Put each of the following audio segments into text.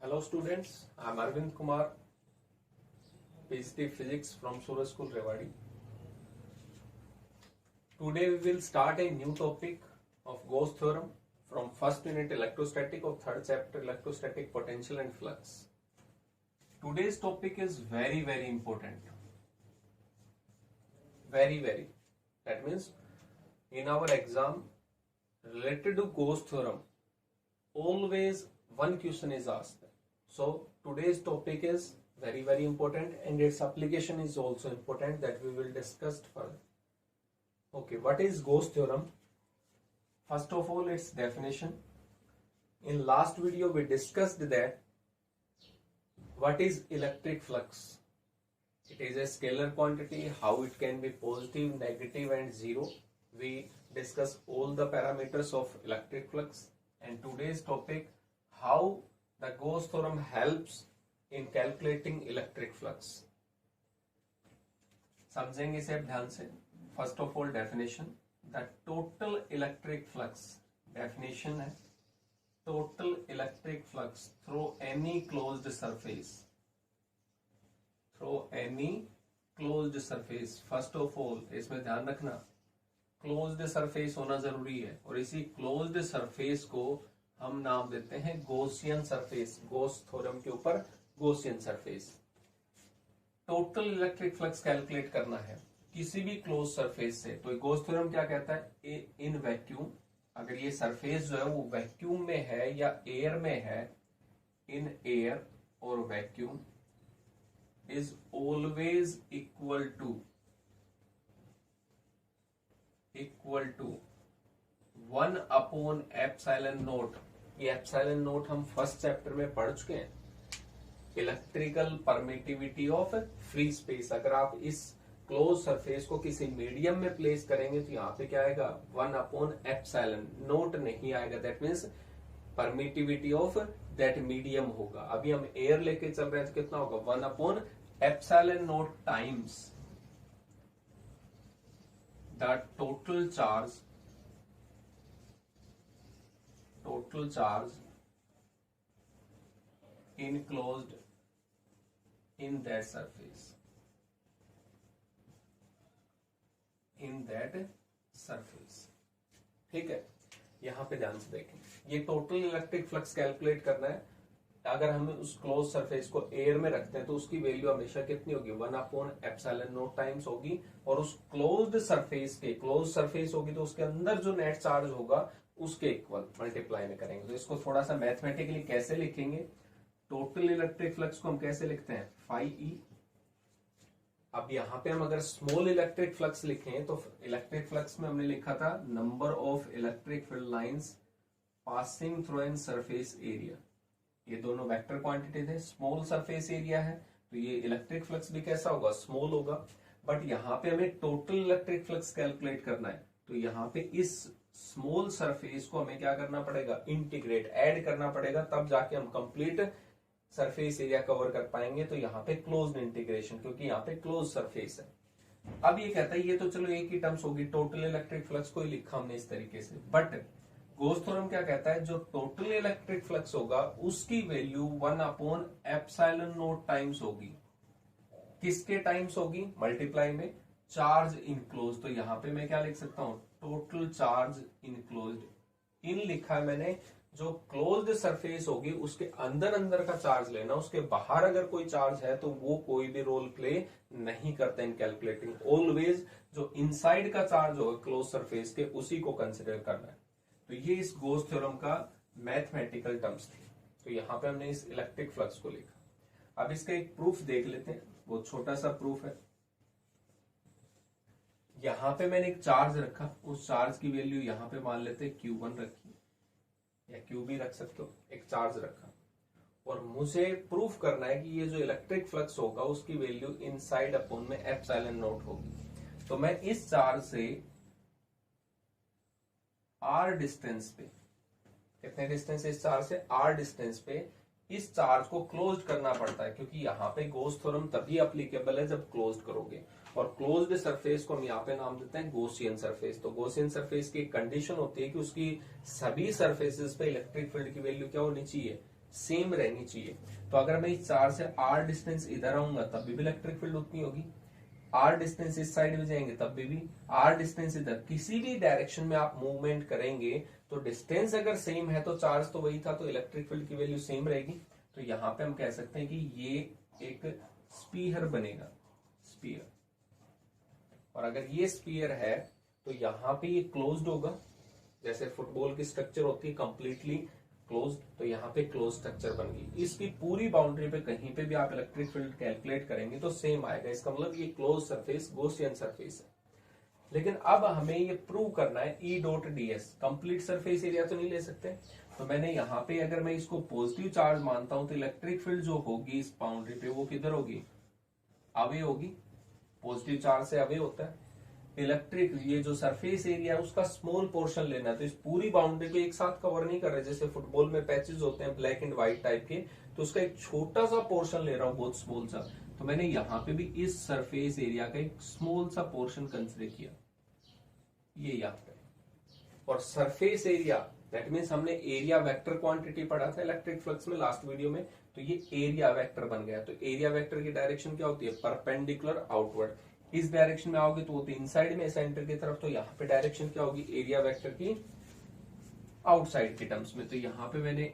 Hello students, I am Arvind Kumar, PhD Physics from Suraj School Rewari. Today we will start a new topic of Gauss theorem from first unit electrostatic of third chapter electrostatic potential and flux. Today's topic is very important. Very. That means in our exam related to Gauss theorem, always one question is asked. So today's topic is very important and its application is also important that we will discuss further. Okay, what is Gauss theorem? First of all, its definition. In last video we discussed that what is electric flux. It is a scalar quantity, how it can be positive, negative and zero. We discuss all the parameters of electric flux, and today's topic, how the Gauss theorem helps in calculating electric flux. समझेंगे इसे अब ध्यान से. First of all, definition. The total electric flux definition है total electric flux through any closed surface. Through any closed surface. First of all, इसमें ध्यान रखना closed surface होना जरूरी है, और इसी क्लोज्ड सरफेस को हम नाम देते हैं गॉसियन सरफेस. गॉस थ्योरम के ऊपर Gaussian surface. Total electric flux calculate करना है किसी भी क्लोज सरफेस से. तो गॉस थ्योरम क्या कहता है, इन वैक्यूम, अगर ये सरफेस जो है वो वैक्यूम में है या एयर में है, इन एयर और vacuum is always equal to 1 upon epsilon naught. ये एप्सिलॉन नोट हम फर्स्ट चैप्टर में पढ़ चुके हैं. Electrical permittivity of free space. अगर आप इस क्लोज सरफेस को किसी मीडियम में प्लेस करेंगे तो यहाँ पे क्या आएगा, 1 अपॉन एप्सिलॉन नोट नहीं आएगा. That means permittivity of that medium होगा. अभी हम एयर लेके चल रहे हैं तो कितना होगा, 1 upon epsilon note times the total charge enclosed in that surface. ठीक है, यहां पे ध्यान से देखें. ये टोटल इलेक्ट्रिक फ्लक्स कैलकुलेट करना है. अगर हम उस क्लोज सरफेस को एयर में रखते हैं तो उसकी वैल्यू हमेशा कितनी होगी, 1 अपॉन एप्सिलॉन नोट टाइम्स होगी. और उस क्लोज्ड सरफेस के, क्लोज सरफेस होगी तो उसके अंदर जो नेट चार्ज होगा उसके इक्वल मल्टीप्लाई में करेंगे. तो इसको थोड़ा सा मैथमेटिकली कैसे लिखेंगे, टोटल इलेक्ट्रिक फ्लक्स को हम कैसे लिखते हैं, फाई ई. अब यहाँ पे हम अगर स्मॉल इलेक्ट्रिक फ्लक्स लिखें तो इलेक्ट्रिक फ्लक्स में हमने लिखा था number of electric field lines passing through an surface area. ये दोनों वेक्टर क्वांटिटी थे. स्मॉल सरफेस एरिया है तो ये इलेक्ट्रिक फ्लक्स भी कैसा होगा, स्मॉल होगा. बट यहाँ पे हमें टोटल इलेक्ट्रिक फ्लक्स कैलकुलेट करना है. तो यहाँ पे इस स्मॉल सरफेस को हमें क्या करना पड़ेगा, इंटीग्रेट, ऐड करना पड़ेगा, तब जाके हम कंप्लीट सरफेस एरिया कवर कर पाएंगे. तो यहाँ पे क्लोज्ड इंटीग्रेशन, क्योंकि यहाँ पे क्लोज सरफेस है. अब ये कहता है, ये तो चलो एक ही टर्म्स होगी, टोटल इलेक्ट्रिक फ्लक्स को ही लिखा हमने इस तरीके से. बट गॉस थ्योरम क्या कहता है, जो टोटल इलेक्ट्रिक फ्लक्स होगा उसकी value 1 upon epsilon note times होगी. किसके टाइम्स होगी, मल्टीप्लाई में चार्ज इनक्लोज. तो यहाँ पे मैं क्या लिख सकता हूँ, टोटल चार्ज इनक्लोज्ड. इन लिखा है मैंने, जो क्लोज्ड सरफेस होगी उसके अंदर का चार्ज लेना, उसके बाहर अगर कोई चार्ज है तो वो कोई भी रोल प्ले नहीं करता इन कैलकुलेटिंग. ऑलवेज जो इनसाइड का चार्ज होगा क्लोज सरफेस के, उसी को कंसिडर करना है. तो ये इस गॉस थ्योरम का मैथमेटिकल टर्म्स थी. तो यहां पे हमने इस इलेक्ट्रिक फ्लक्स को लिखा. अब इसका एक प्रूफ देख लेते हैं, बहुत छोटा सा प्रूफ है. यहां पे मैंने एक चार्ज रखा, उस चार्ज की वैल्यू यहां पे मान लेते हैं Q1 रखी, या Q भी रख सकते हो. एक चार्ज रखा और मुझे प्रूफ करना है कि ये जो इलेक्ट्रिक फ्लक्स होगा उसकी वैल्यू इनसाइड अपॉन में एप्सिलॉन नोट होगी. तो मैं इस चार्ज से R डिस्टेंस पे, कितने डिस्टेंस इस चार्ज से, R डिस्टेंस पे इस चार्ज को क्लोज करना पड़ता है, क्योंकि यहाँ पे गॉस थ्योरम तभी एप्लीकेबल है जब क्लोज करोगे. और क्लोज्ड सरफेस को हम यहाँ पे नाम देते हैं गॉसियन सरफेस. तो गॉसियन सरफेस की कंडीशन होती है कि उसकी सभी सरफेसेस पे इलेक्ट्रिक फील्ड की वैल्यू क्या होनी चाहिए, सेम रहनी चाहिए। तो अगर मैं इस चार्ज से r डिस्टेंस इधर आऊंगा तब भी इलेक्ट्रिक फील्ड उतनी होगी, r डिस्टेंस इस साइड में जाएंगे तब भी r डिस्टेंस इधर, किसी भी डायरेक्शन में आप मूवमेंट करेंगे तो डिस्टेंस अगर सेम है तो चार्ज तो वही था, तो इलेक्ट्रिक फील्ड की वैल्यू सेम रहेगी। तो यहां पे हम कह सकते हैं कि ये एक स्पीयर बनेगा, स्पीयर। और अगर ये स्पीयर है तो यहां पे ये क्लोज्ड होगा, जैसे फुटबॉल की स्ट्रक्चर होती है कंप्लीटली क्लोज, तो यहाँ पे क्लोज स्ट्रक्चर बन गई। इसकी पूरी बाउंड्री पे कहीं पे भी आप इलेक्ट्रिक फील्ड कैलकुलेट करेंगे तो सेम आएगा, इसका मतलब ये क्लोज सरफेस गॉसियन सरफेस है। लेकिन अब हमें ये प्रूव करना है E dot ds, complete surface area तो नहीं ले सकते। तो मैंने यहाँ पे अगर मैं इसको पॉजिटिव चार्ज मानता हूं तो इलेक्ट्रिक फील्ड जो होगी इस बाउंड्री पे वो किधर होगी, अवे होगी, पॉजिटिव चार्ज से अवे होता है। इलेक्ट्रिक ये जो सरफेस एरिया है उसका स्मॉल पोर्शन लेना है, तो इस पूरी बाउंड्री को एक साथ कवर नहीं कर रहे, जैसे फुटबॉल में पैचेस होते हैं ब्लैक एंड व्हाइट टाइप के, तो उसका एक छोटा सा पोर्शन ले रहा हूं, बहुत स्मॉल सा। तो मैंने यहाँ पे भी इस सरफेस एरिया का एक स्मॉल सा पोर्शन कंसिडर किया, ये यहाँ पे। और सरफेस एरिया दैट मीन्स हमने एरिया वेक्टर क्वांटिटी पढ़ा था इलेक्ट्रिक फ्लक्स में लास्ट वीडियो में, तो ये एरिया वेक्टर बन गया। तो एरिया वेक्टर की डायरेक्शन क्या होती है, परपेंडिकुलर आउटवर्ड। इस डायरेक्शन में आओगे तो वो तो इनसाइड में सेंटर की तरफ, तो यहाँ पे डायरेक्शन क्या होगी एरिया वेक्टर की आउटसाइड के टर्म्स में। तो यहाँ पे मैंने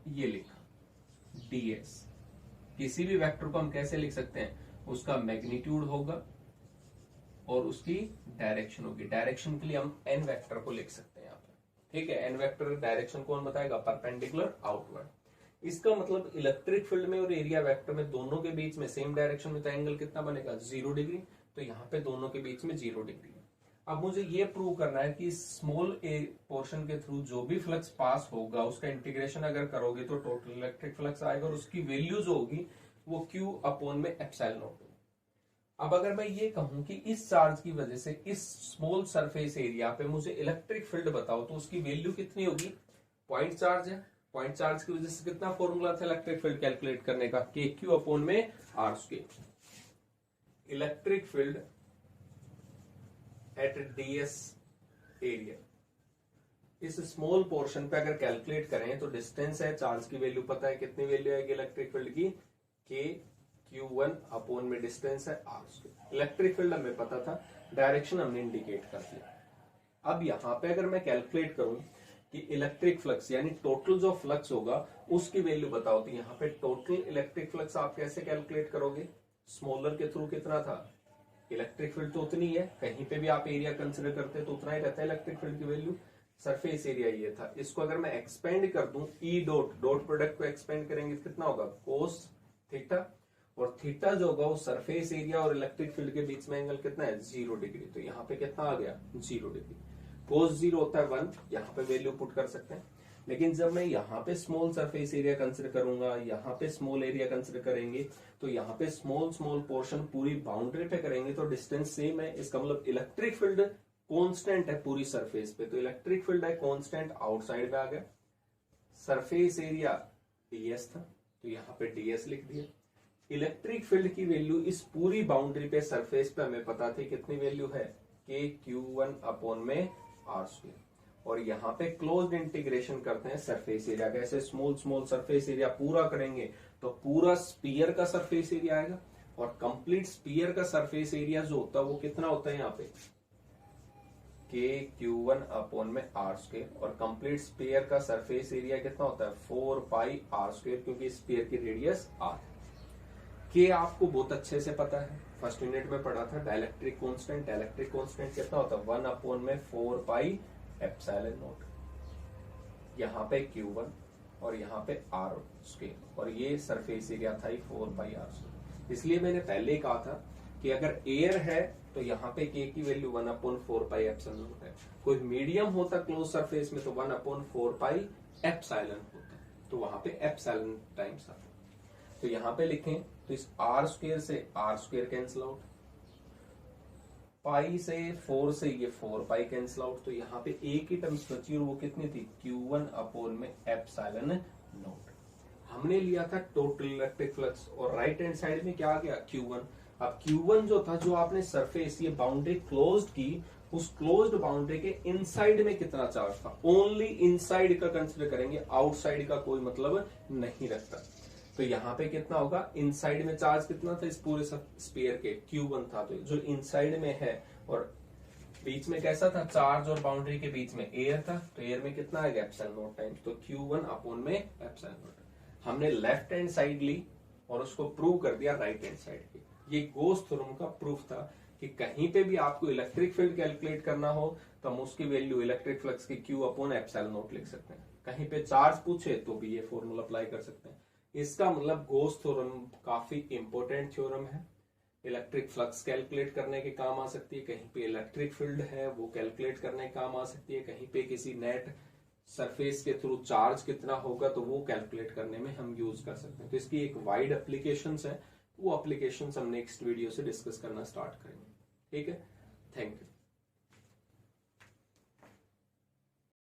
ये लिखा ds। किसी भी वेक्टर को हम कैसे लिख सकते हैं, उसका मैग्नीट्यूड होगा और उसकी डायरेक्शन होगी। डायरेक्शन के लिए हम n वेक्टर को लिख सकते हैं यहाँ पे, ठीक है। n वेक्टर डायरेक्शन कौन बताएगा, परपेंडिकुलर आउटवर्ड। इसका मतलब इलेक्ट्रिक फील्ड में और एरिया वेक्टर में दोनों के बीच में सेम डायरेक्शन में तो एंगल कितना बनेगा, 0 डिग्री। तो यहाँ पे दोनों के बीच में 0 डिग्री। अब मुझे ये प्रूव करना है कि स्मॉल ए पोर्शन के थ्रू जो भी फ्लक्स पास होगा उसका इंटीग्रेशन अगर करोगे तो टोटल इलेक्ट्रिक फ्लक्स आएगा, और उसकी वैल्यू जो होगी वो Q अपॉन में एप्सिलॉन नॉट। अब अगर मैं ये कहूं कि इस चार्ज की वजह से इस स्मॉल सरफेस एरिया पे मुझे इलेक्ट्रिक फील्ड बताओ, तो उसकी वैल्यू कितनी होगी, पॉइंट चार्ज है, पॉइंट चार्ज की वजह से कितना फॉर्मूला था इलेक्ट्रिक फील्ड कैलकुलेट करने का, KQ अपॉन में R square. Electric field at ds area, इस स्मॉल पोर्शन पे अगर कैलकुलेट करें तो डिस्टेंस है, चार्ज की वैल्यू पता है, कितनी वैल्यू आएगी इलेक्ट्रिक फील्ड की, KQ1 अपॉन में डिस्टेंस है R स्क्वायर। इलेक्ट्रिक फील्ड हमें पता था, डायरेक्शन हमने इंडिकेट कर दिया। अब यहाँ पे अगर मैं कैलकुलेट करूं कि इलेक्ट्रिक फ्लक्स यानी टोटल जो फ्लक्स होगा उसकी वैल्यू बताओ, तो यहाँ पे टोटल इलेक्ट्रिक फ्लक्स आप कैसे कैलकुलेट करोगे, स्मॉलर के थ्रू कितना था, इलेक्ट्रिक फील्ड तो उतनी है, कहीं पे भी आप एरिया कंसिडर करते हैं तो उतना ही रहता है इलेक्ट्रिक फील्ड की वैल्यू। सरफेस एरिया ये था, इसको अगर मैं एक्सपेंड कर दूं, ई डॉट डॉट प्रोडक्ट को एक्सपेंड करेंगे तो कितना होगा, कोस थीटा, और थीटा जो होगा वो सरफेस एरिया और इलेक्ट्रिक फील्ड के बीच में एंगल कितना है, 0 डिग्री। तो यहाँ पे कितना आ गया, 0 डिग्री। कोस 0 होता है 1, यहाँ पे वैल्यू पुट कर सकते हैं। लेकिन जब मैं यहाँ पे स्मॉल सरफेस एरिया कंसिडर करूंगा, यहाँ पे स्मॉल एरिया कंसिडर करेंगे, तो यहाँ पे स्मॉल पोर्शन पूरी बाउंड्री पे करेंगे तो डिस्टेंस सेम है। इसका मतलब इलेक्ट्रिक फील्ड कांस्टेंट है पूरी सरफेस पे, तो इलेक्ट्रिक फील्ड है कांस्टेंट, आउटसाइड में आ गया। सरफेस एरिया ds था तो यहाँ पे ds लिख दिया। इलेक्ट्रिक फील्ड की वैल्यू इस पूरी बाउंड्री पे सरफेस पे हमें पता थी कितनी वैल्यू है, KQ1 अपॉन में R स्क्वायर। और यहाँ पे क्लोज्ड इंटीग्रेशन करते हैं सरफेस एरिया का, ऐसे स्मॉल सरफेस एरिया पूरा करेंगे तो पूरा स्पीयर का सरफेस एरिया आएगा, और कंप्लीट स्पीयर का सरफेस एरिया जो होता है वो कितना होता है यहाँ पे, KQ1 अपॉन में R स्क्वायर। और कंप्लीट स्पीयर का सरफेस एरिया कितना होता है, 4 पाई R स्क्वायर, क्योंकि स्पीयर की रेडियस R। K आपको बहुत अच्छे से पता है, फर्स्ट यूनिट में पढ़ा था, डाइलेक्ट्रिक कांस्टेंट। डाइलेक्ट्रिक कांस्टेंट कितना होता है, 1 अपॉन में 4 पाई एप्सिलॉन नॉट। यहाँ पे Q1 और यहाँ पे R स्क्वायर, और ये सरफेस एरिया था 4 पाई R स्क्वायर। इसलिए मैंने पहले ही कहा था कि अगर एयर है तो यहाँ पे K की value 1 upon 4 pi epsilon not है। कोई मीडियम होता क्लोज सरफेस में तो 1 अपॉन 4 पाई एप्सिलॉन होता, तो वहां पे एप्सिलॉन टाइम्स आता। तो यहाँ पे लिखें तो इस R स्क्वायर से R स्क्वायर कैंसिल आउट, पाई से 4 से ये 4 पाई कैंसिल आउट, तो यहाँ पे एक ही टर्म्स बची और वो कितनी थी, Q1 अपॉन में एप्सिलॉन नॉट। हमने लिया था टोटल इलेक्ट्रिक फ्लक्स, और राइट हैंड साइड में क्या आ गया, Q1। अब Q1 जो था, जो आपने सरफेस ये बाउंड्री क्लोज्ड की उस क्लोज्ड बाउंड्री के इनसाइड में कितना चार्ज था, ओनली इनसाइड का कंसिडर करेंगे, आउटसाइड का कोई मतलब नहीं रखता। तो यहाँ पे कितना होगा, इनसाइड में चार्ज कितना था इस पूरे स्फीयर के, Q1 था। तो जो इनसाइड में है और बीच में कैसा था, चार्ज और बाउंड्री के बीच में एयर था, तो एयर में कितना आएगा एप्सिलॉन नॉट टाइम्स, तो Q1 अपॉन में एप्सिलॉन नॉट। हमने लेफ्ट हैंड साइड ली और उसको प्रूव कर दिया राइट हैंड साइड की। ये गोस थ्योरम का प्रूफ था कि कहीं पे भी आपको इलेक्ट्रिक फील्ड कैलकुलेट करना हो तो हम उसकी वैल्यू इलेक्ट्रिक फ्लक्स की Q अपॉन एप्सिलॉन नॉट लिख सकते हैं। कहीं पे चार्ज पूछे तो भी ये फॉर्मूला अप्लाई कर सकते हैं। इसका मतलब गोस थ्योरम काफी इंपॉर्टेंट थ्योरम है, इलेक्ट्रिक फ्लक्स कैलकुलेट करने के काम आ सकती है, कहीं पे इलेक्ट्रिक फील्ड है वो कैलकुलेट करने के काम आ सकती है, कहीं पे किसी नेट सरफेस के थ्रू चार्ज कितना होगा तो वो कैलकुलेट करने में हम यूज कर सकते हैं। तो इसकी एक वाइड एप्लीकेशंस है, वो एप्लीकेशंस हम नेक्स्ट वीडियो से डिस्कस करना स्टार्ट करेंगे। ठीक है, थैंक यू।